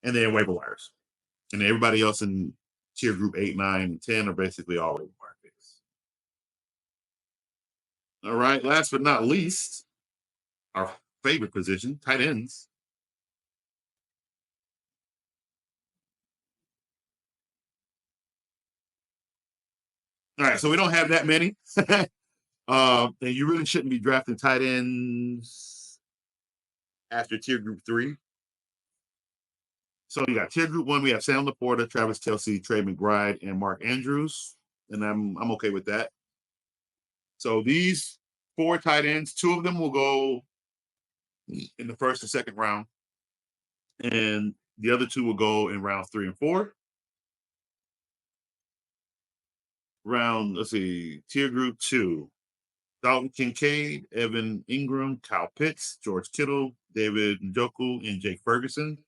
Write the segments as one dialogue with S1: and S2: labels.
S1: and then waiver wires. And everybody else in tier group 8, 9, and 10 are basically all waiver wire picks. All right, last but not least, our favorite position, tight ends. All right, so we don't have that many. And you really shouldn't be drafting tight ends after tier group 3. So you got tier group 1, we have Sam Laporta, Travis Kelce, Trey McBride, and Mark Andrews. And I'm okay with that. So these 4 tight ends, 2 of them will go in the first and second round. And the other 2 will go in rounds 3 and 4. Let's see, tier group 2. Dalton Kincaid, Evan Ingram, Kyle Pitts, George Kittle, David Njoku, and Jake Ferguson.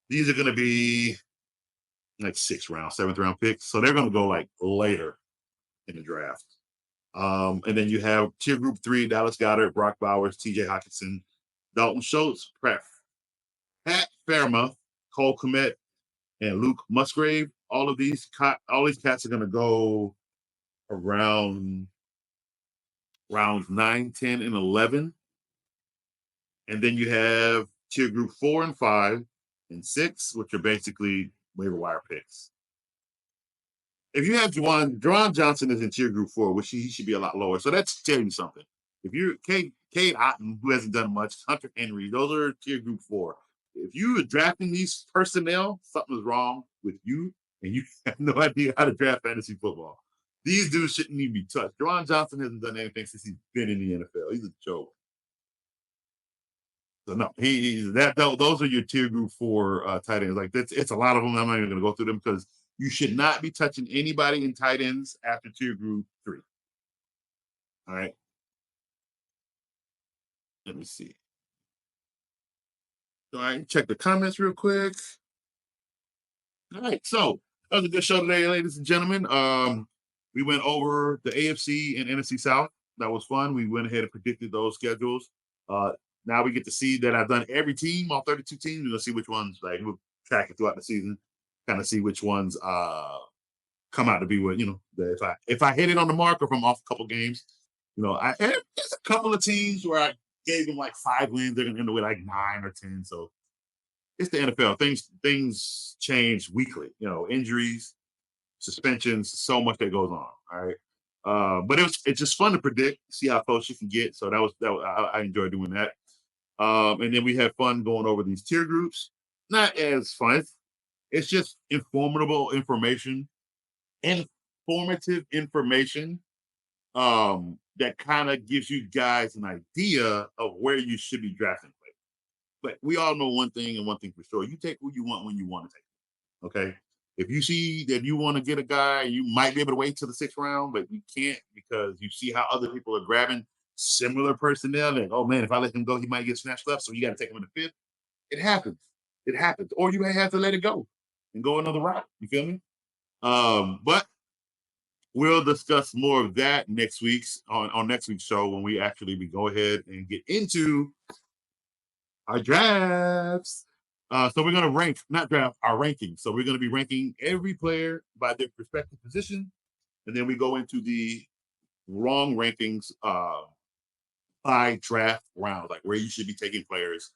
S1: These are going to be like 6th round, 7th round picks. So they're going to go like later in the draft. And then you have tier group 3, Dallas Goedert, Brock Bowers, TJ Hockenson, Dalton Schultz, Pat Fairmouth, Cole Kmet, and Luke Musgrave. All these cats are going to go around rounds 9, 10, and 11. And then you have tier group 4 and 5 and 6, which are basically waiver wire picks. If you have Juwan Johnson is in tier group 4, which he should be a lot lower. So that's telling you something. If you're Cade Otton, who hasn't done much, Hunter Henry, those are tier group 4. If you are drafting these personnel, something's wrong with you, and you have no idea how to draft fantasy football. These dudes shouldn't even be touched. Juwan Johnson hasn't done anything since he's been in the NFL. He's a joke. So no, those are your tier group 4 tight ends. Like it's a lot of them. I'm not even going to go through them because you should not be touching anybody in tight ends after tier group 3. All right. Let me see. All right, check the comments real quick. All right, so that was a good show today, ladies and gentlemen. We went over the AFC and NFC South. That was fun. We went ahead and predicted those schedules. Now we get to see that I've done every team, all 32 teams. We're gonna see which ones like we'll track it throughout the season, kind of see which ones come out to be what if I hit it on the mark or if I'm off a couple games. There's a couple of teams where I gave them like 5 wins. They're gonna end up with like 9 or 10. So it's the NFL. Things change weekly. Injuries, suspensions, so much that goes on. All right. But it's just fun to predict, see how close you can get. So I enjoy doing that. And then we had fun going over these tier groups. Not as fun. It's just informative information that kind of gives you guys an idea of where you should be drafting. But we all know one thing and one thing for sure. You take who you want when you want to take it. Okay. If you see that you want to get a guy, you might be able to wait till the 6th round, but you can't because you see how other people are grabbing similar personnel. And, oh, man, if I let him go, he might get snatched up. So you got to take him in the 5th. It happens. Or you may have to let it go and go another route. You feel me? But we'll discuss more of that next week's on next week's show when we go ahead and get into our drafts. So we're going to rank, not draft, our rankings. So we're going to be ranking every player by their respective position. And then we go into the wrong rankings by draft rounds, like where you should be taking players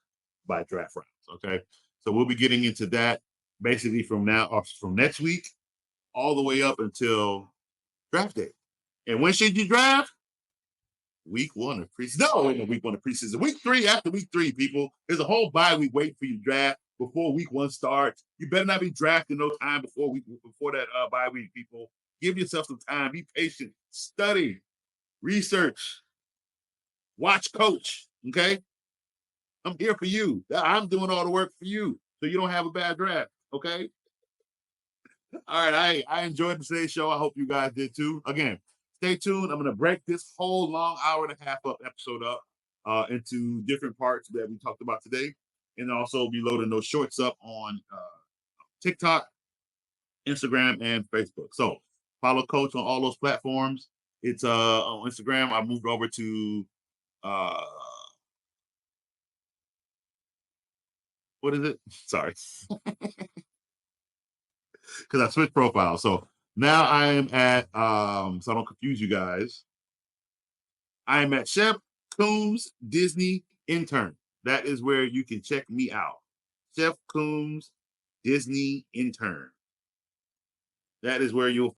S1: by draft rounds. Okay. So we'll be getting into that basically from next week all the way up until draft day. And when should you draft? Week 1 of preseason. No, week 1 of preseason. Week 3, after week 3, people. There's a whole bye week waiting for you to draft before week 1 starts. You better not be drafting no time before that bye week, people. Give yourself some time. Be patient. Study. Research. Watch coach. Okay? I'm here for you. I'm doing all the work for you so you don't have a bad draft. Okay? All right. I enjoyed today's show. I hope you guys did too. Again, stay tuned. I'm going to break this whole long hour and a half episode up into different parts that we talked about today. And also be loading those shorts up on TikTok, Instagram, and Facebook. So follow Coach on all those platforms. It's on Instagram. I moved over to what is it? Sorry, because I switched profiles. So now I am at so I don't confuse you guys. I am at Chef Coombs Disney Intern. That is where you can check me out. Chef Coombs Disney Intern. That is where you'll